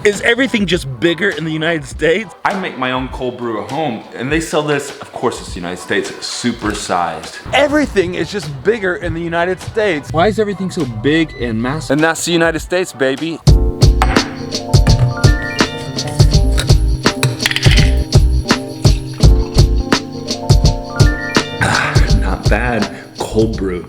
Is everything just bigger in the United States? I make my own cold brew at home, and they sell this, of course it's the United States, super-sized. Everything is just bigger in the United States. Why is everything so big and massive? And that's the United States, baby. Not bad. Cold brew.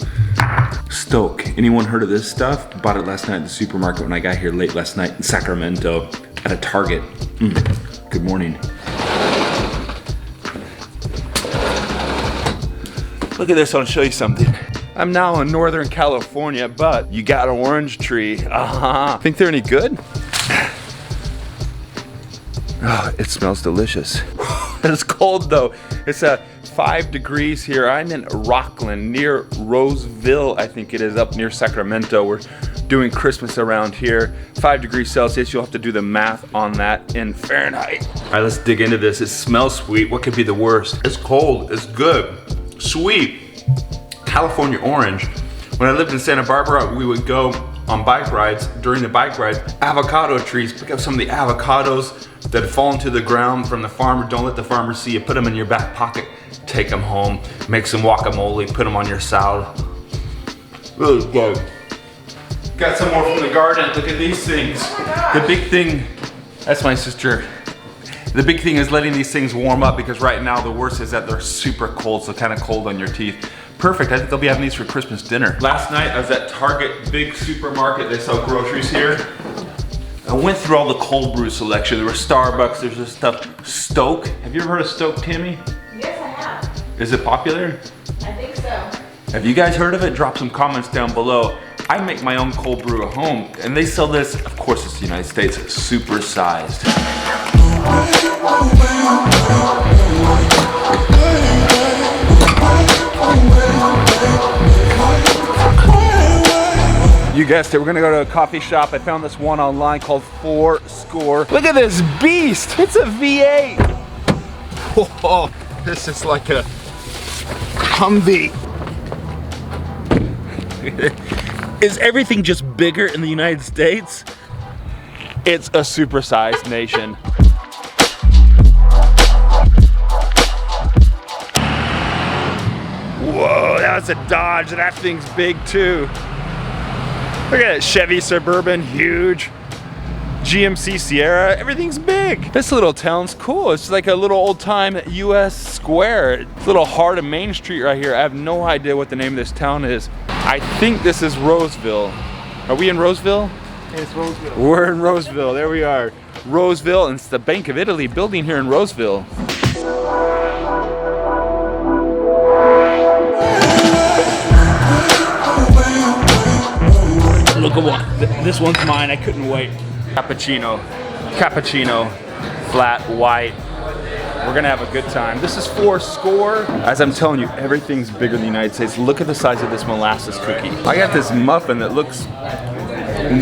Stoke. Anyone heard of this stuff? Bought it last night at the supermarket when I got here late last night in Sacramento at a Target. Good morning. Look at this, I want to show you something. I'm now in Northern California, but you got an orange tree. Think they're any good? Oh, it smells delicious. It's cold though. It's 5 degrees here. I'm in Rockland near Roseville, I think it is, up near Sacramento. We're doing Christmas around here. 5 degrees Celsius, you'll have to do the math on that in Fahrenheit. All right, let's dig into this. It smells sweet. What could be the worst? It's cold, it's good, sweet. California orange. When I lived in Santa Barbara, we would go on bike rides. During the bike rides, avocado trees, pick up some of the avocados that have fallen to the ground from the farmer. Don't let the farmer see you. Put them in your back pocket. Take them home. Make some guacamole. Put them on your salad. Really good. Got some more from the garden. Look at these things. The big thing, that's my sister. The big thing is letting these things warm up, because right now the worst is that they're super cold, so kind of cold on your teeth. Perfect, I think they'll be having these for Christmas dinner. Last night I was at Target, big supermarket, they sell groceries here. I went through all the cold brew selection. There was Starbucks, there's this stuff. Stoke, have you ever heard of Stoke, Tammy? Yes, I have. Is it popular? I think so. Have you guys heard of it? Drop some comments down below. I make my own cold brew at home, and they sell this, of course it's the United States, it's super-sized. You guessed it, we're gonna go to a coffee shop. I found this one online called Fourscore. Look at this beast, it's a V8. Oh, this is like a Humvee. Is everything just bigger in the United States? It's a supersized nation. Whoa, that's a Dodge. That thing's big too. Look at it, Chevy Suburban, huge. GMC Sierra, everything's big. This little town's cool. It's like a little old time US square. It's a little heart of Main Street right here. I have no idea what the name of this town is. I think this is Roseville. Are we in Roseville? It's Roseville. We're in Roseville, there we are. Roseville, and it's the Bank of Italy building here in Roseville. Look at what, this one's mine, I couldn't wait. Cappuccino, flat white. We're gonna have a good time. This is Fourscore. As I'm telling you, everything's bigger in the United States. Look at the size of this molasses cookie. I got this muffin that looks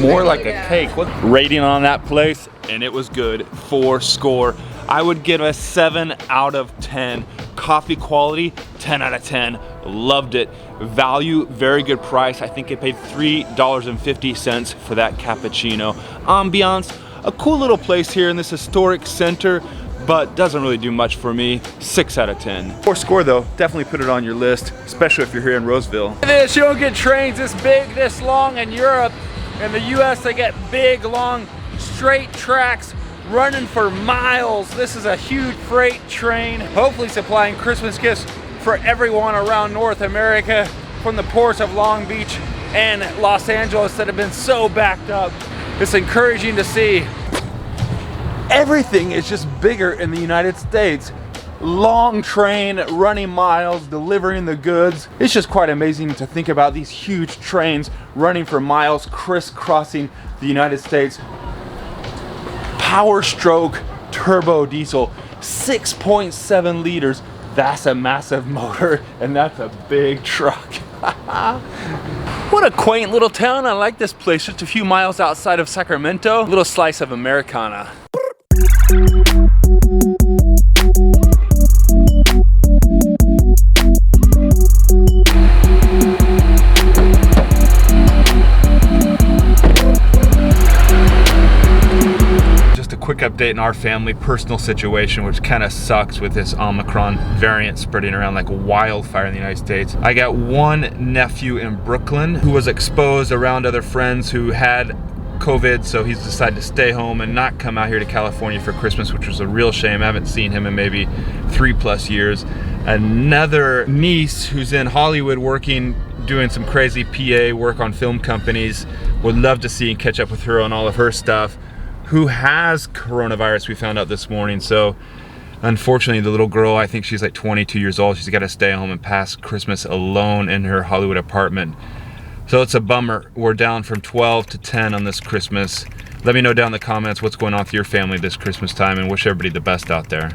more like a cake. What rating on that place? And it was good. Fourscore. I would give a 7 out of 10. Coffee quality, 10 out of 10. Loved it. Value, very good price. I think I paid $3.50 for that cappuccino. Ambiance, a cool little place here in this historic center, but doesn't really do much for me. 6 out of 10. Fourscore though, definitely put it on your list, especially if you're here in Roseville. Look at this, you don't get trains this big, this long in Europe. In the US, they get big, long, straight tracks running for miles. This is a huge freight train, hopefully supplying Christmas gifts for everyone around North America from the ports of Long Beach and Los Angeles that have been so backed up. It's encouraging to see. Everything is just bigger in the United States. Long train, running miles, delivering the goods. It's just quite amazing to think about these huge trains running for miles, crisscrossing the United States. Power stroke turbo diesel, 6.7 liters. That's a massive motor, and that's a big truck. What a quaint little town. I like this place, just a few miles outside of Sacramento. A little slice of Americana. quick update in our family personal situation, which kind of sucks with this Omicron variant spreading around like wildfire in the United States. I got one nephew in Brooklyn who was exposed around other friends who had COVID, so he's decided to stay home and not come out here to California for Christmas, which was a real shame. I haven't seen him in maybe 3+ years. Another niece who's in Hollywood working, doing some crazy PA work on film companies. Would love to see and catch up with her on all of her stuff. Who has coronavirus, we found out this morning. So unfortunately, the little girl, I think she's like 22 years old, she's got to stay home and pass Christmas alone in her Hollywood apartment. So it's a bummer. We're down from 12 to 10 on this Christmas. Let me know down in the comments what's going on with your family this Christmas time, and wish everybody the best out there.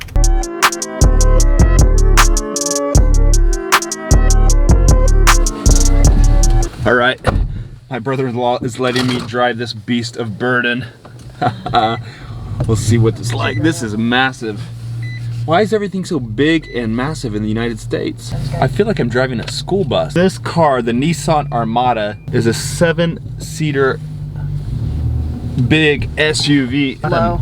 All right, my brother-in-law is letting me drive this beast of burden. We'll see what this is like. This is massive. Why is everything so big and massive in the United States? I feel like I'm driving a school bus. This car, the Nissan Armada, is a 7-seater big SUV. Hello.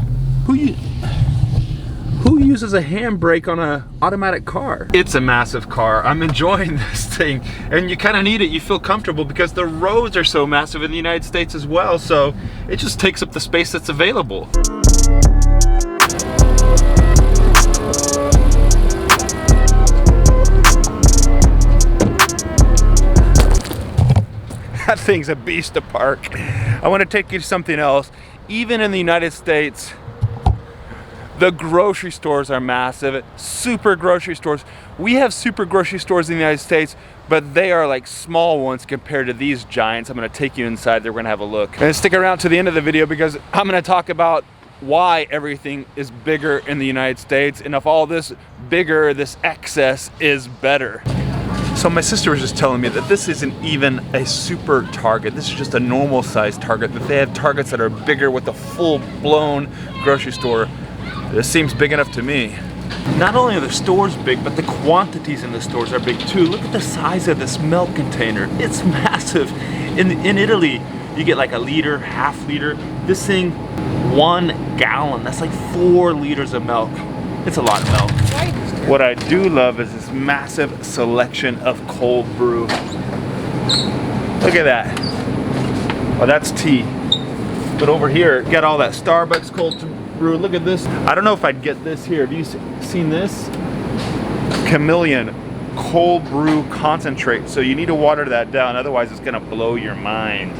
Who uses a handbrake on an automatic car? It's a massive car. I'm enjoying this thing, and you kind of need it. You feel comfortable because the roads are so massive in the United States as well, so it just takes up the space that's available. That thing's a beast to park. I want to take you to something else. Even in the United States, the grocery stores are massive. Super grocery stores. We have super grocery stores in the United States, but they are like small ones compared to these giants. I'm gonna take you inside there, we're gonna have a look. And stick around to the end of the video because I'm gonna talk about why everything is bigger in the United States, and if all this bigger, this excess is better. So my sister was just telling me that this isn't even a super Target. This is just a normal size Target, that they have Targets that are bigger with a full-blown grocery store. This seems big enough to me. Not only are the stores big, but the quantities in the stores are big too. Look at the size of this milk container. It's massive. In Italy, you get like a liter, half liter. This thing, 1 gallon. That's like 4 liters of milk. It's a lot of milk. What I do love is this massive selection of cold brew. Look at that. Oh, that's tea. But over here, got all that Starbucks cold brew. Look at this. I don't know if I'd get this here. Have you seen this? Chameleon cold brew concentrate. So you need to water that down, otherwise it's gonna blow your mind.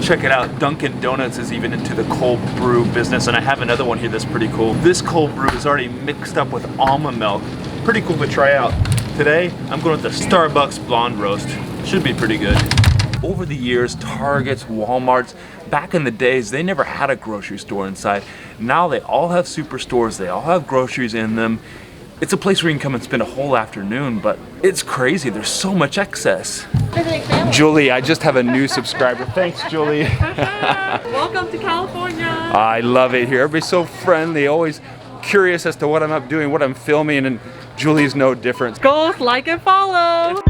Check it out, Dunkin' Donuts is even into the cold brew business, and I have another one here that's pretty cool. This cold brew is already mixed up with almond milk. Pretty cool to try out. Today, I'm going with the Starbucks Blonde Roast. Should be pretty good. Over the years, Targets, Walmarts, back in the days, they never had a grocery store inside. Now they all have superstores, they all have groceries in them. It's a place where you can come and spend a whole afternoon, but it's crazy. There's so much excess. Julie, I just have a new subscriber. Thanks, Julie. Welcome to California. I love it here. Everybody's so friendly, always curious as to what I'm up doing, what I'm filming, and Julie's no different. Go like and follow.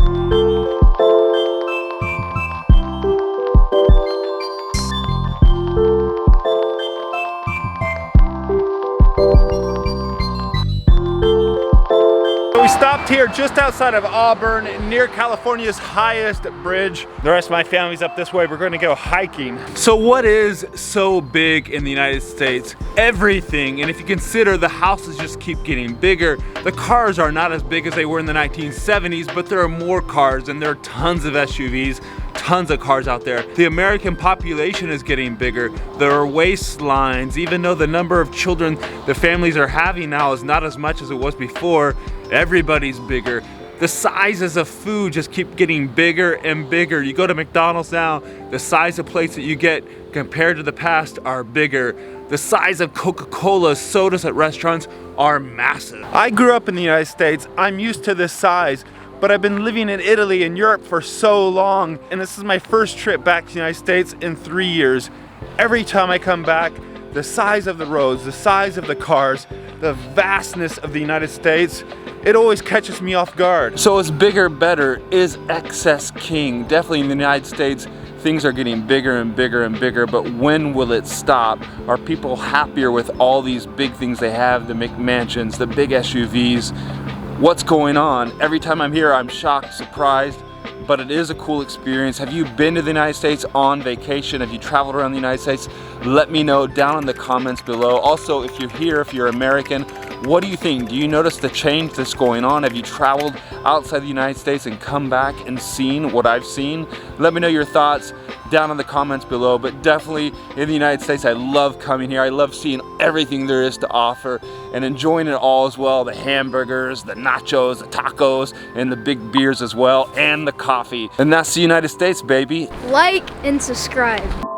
We stopped here just outside of Auburn, near California's highest bridge. The rest of my family's up this way. We're going to go hiking. So what is so big in the United States? Everything. And if you consider the houses just keep getting bigger, the cars are not as big as they were in the 1970s, but there are more cars and there are tons of SUVs, tons of cars out there. The American population is getting bigger. There are waistlines. Even though the number of children the families are having now is not as much as it was before, everybody's bigger. The sizes of food just keep getting bigger and bigger. You go to McDonald's now, the size of plates that you get compared to the past are bigger. The size of Coca-Cola sodas at restaurants are massive. I grew up in the United States. I'm used to this size, but I've been living in Italy and Europe for so long, and this is my first trip back to the United States in 3 years. Every time I come back, the size of the roads, the size of the cars, the vastness of the United States, it always catches me off guard. So is bigger better? Is excess king? Definitely in the United States, things are getting bigger and bigger and bigger, but when will it stop? Are people happier with all these big things they have, the McMansions, the big SUVs? What's going on? Every time I'm here, I'm shocked, surprised, but it is a cool experience. Have you been to the United States on vacation? Have you traveled around the United States? Let me know down in the comments below. Also, if you're here, if you're American, what do you think? Do you notice the change that's going on? Have you traveled outside the United States and come back and seen what I've seen? Let me know your thoughts down in the comments below. But definitely in the United States, I love coming here. I love seeing everything there is to offer and enjoying it all as well. The hamburgers, the nachos, the tacos, and the big beers as well, and the coffee. And that's the United States, baby. Like and subscribe.